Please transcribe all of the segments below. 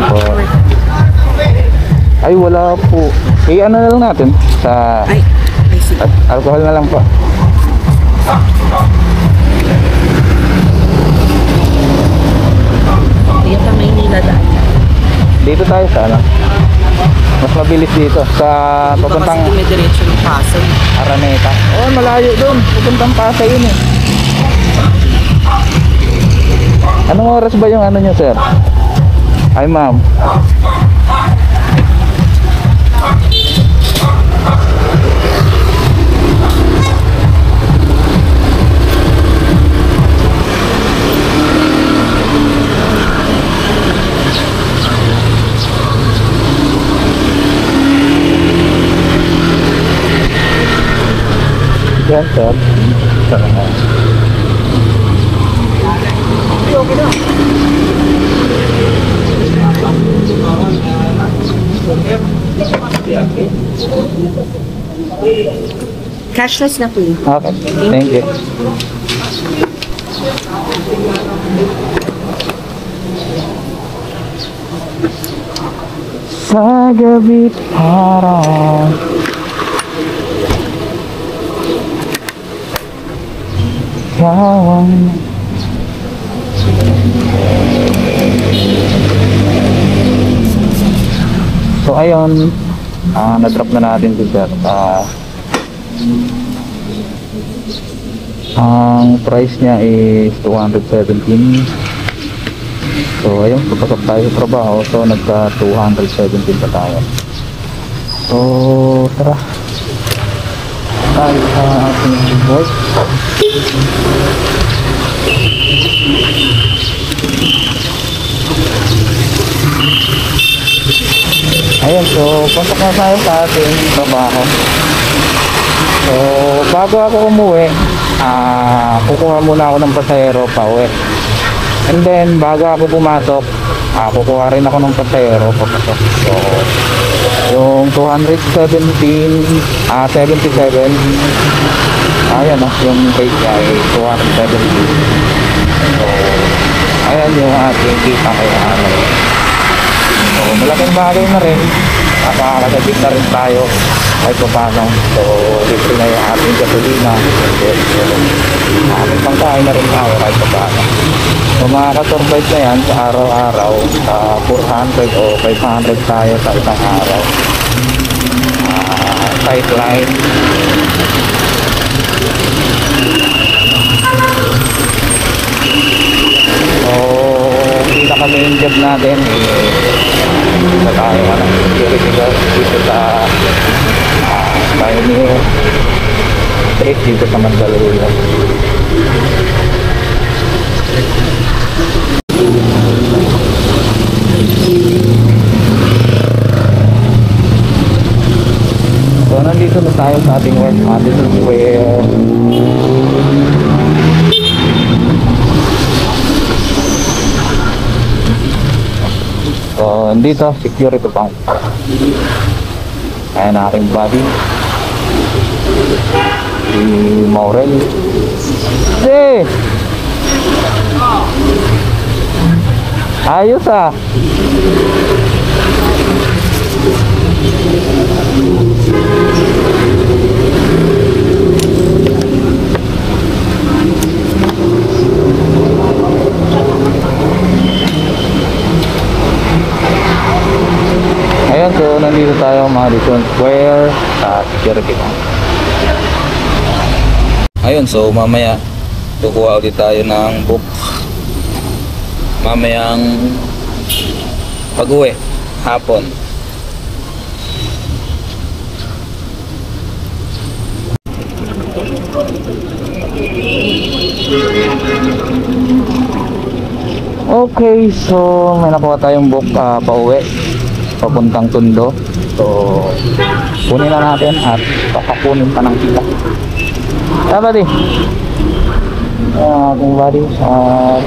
po. Ay, wala po. Eh, ano na lang natin sa alcohol na lang po. Dito sa Maynila dahil. Dito tayo sa ano? Mas mabilis dito sa papuntang Kasi dumidiretso ng Pasay. Araneta. Oh, malayo doon. Papuntang Pasay yun eh. Anong oras ba yung ano nyo, sir? Ay, ma'am. Yan, sir. Cashless na po yun. Okay, thank you. Sa gabi parang yawang so ayun, na-drop na natin dito. Ang price niya is 217. So ayun, papasok tayo sa trabaho. So nagka 217 pa tayo. So tara tayo sa ating work. Ayan, so pasok na tayo sa ating trabaho. So bago ako umuwi, kukuha muna ako ng pasahero pa uwi. And then bago ako pumasok, kukuha rin ako ng pasahero papasok. So yung 277, ayan yung rate niya ay 270. So ayan yung ating kita kaya ano. So malaking bagay na rin, nakakagabit na rin tayo kahit pa paano. So libre na yung ating gasolina, ating pangkain na rin tayo kahit pa paano. So makakasurvive na yan sa araw-araw sa 400 o 500 tayo sa isang araw. Sideline. So pinaka-main job natin sa tayo security guard dito sa Pioneer Street dito sa Mandaluyong. So nandito na tayo sa ating work, Madison Square. So nandito, security pump. Ayan ang aking body. Si Maurel. Hey! Ayos ah! Ayan, so nandito tayo Madison Square sa security pump. Ayun, so mamaya kukuha ulit tayo ng book mamayang pag-uwi hapon. Okay, so may nakuha tayong book pa-uwi papuntang Tondo. So kunin na natin at papakunin pa ng kita. Buddy, kung buddy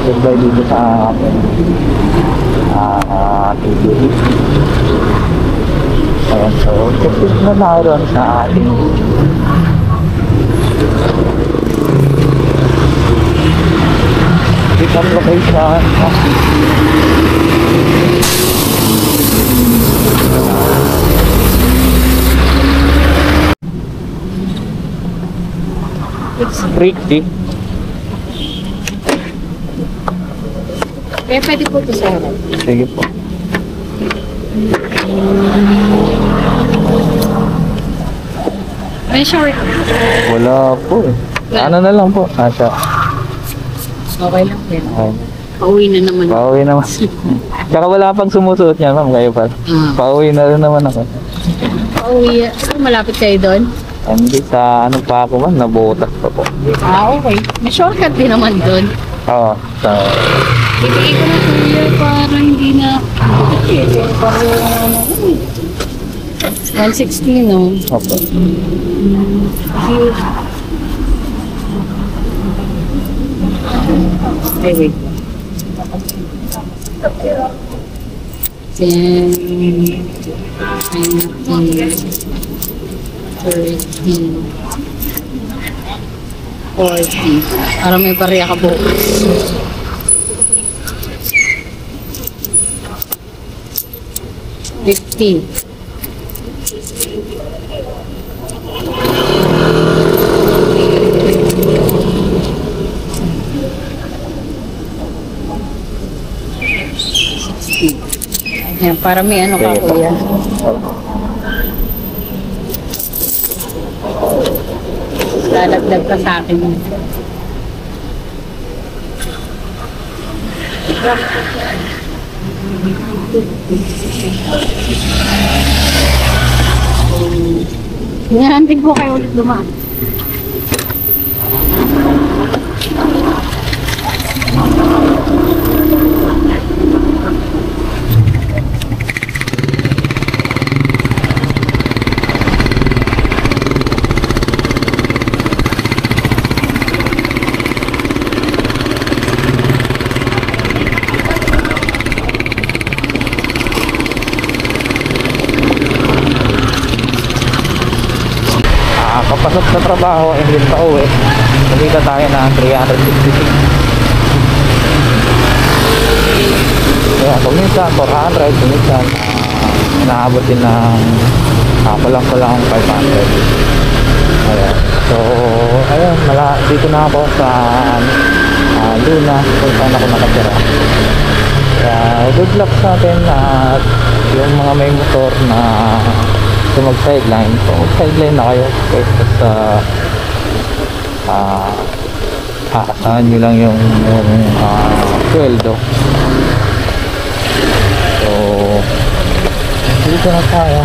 goodbye dito sa atin TV. Ayan, so check na tayo doon sa ating pick up location. Pretty. Eh, pwede po ito sa harap. Sige po. May short. Wala po eh. Ano na lang po? Asa. Okay lang po. Okay. Pauwi na naman. Pauwi naman. Tsaka wala pang sumusuot niya, ma'am. Kayo pa. Pauwi na rin naman ako. Pauwi. So, malapit kayo doon? Hindi sa ano pa ako man, nabutas pa po. Okay. May shortcut din naman doon. Oo. So, Ibigay ko na kuya para hindi na... Para... 160, no? opo. Okay, wait. 10, 20, 30, 40. Para may pareha ka bukas. 50. Yan, para may ano ka, Sige po. kuya. Lalagdag ka sa akin. Hinahantid po kayo ulit dumaan. Papasok sa trabaho, hindi pa uwi. Kumita tayo ng 366. Kaya kumita, 400, kumita. Naabot din ng kulang-kulang 500. Ayan. So, ayun, dito na ako sa Luna, kung saan ako nakatira. Kaya, good luck sa atin at yung mga may motor na mag-sideline. So, sideline na kayo kaysa sa aasahan nyo lang yung sweldo. So, dito na tayo.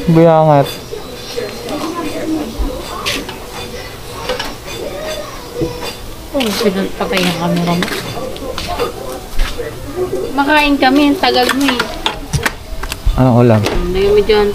Buyangat. Oh, pinagpatay ang camera mo. Makain kami, ang tagal mo eh. Anong ulam? Ano mo dyan?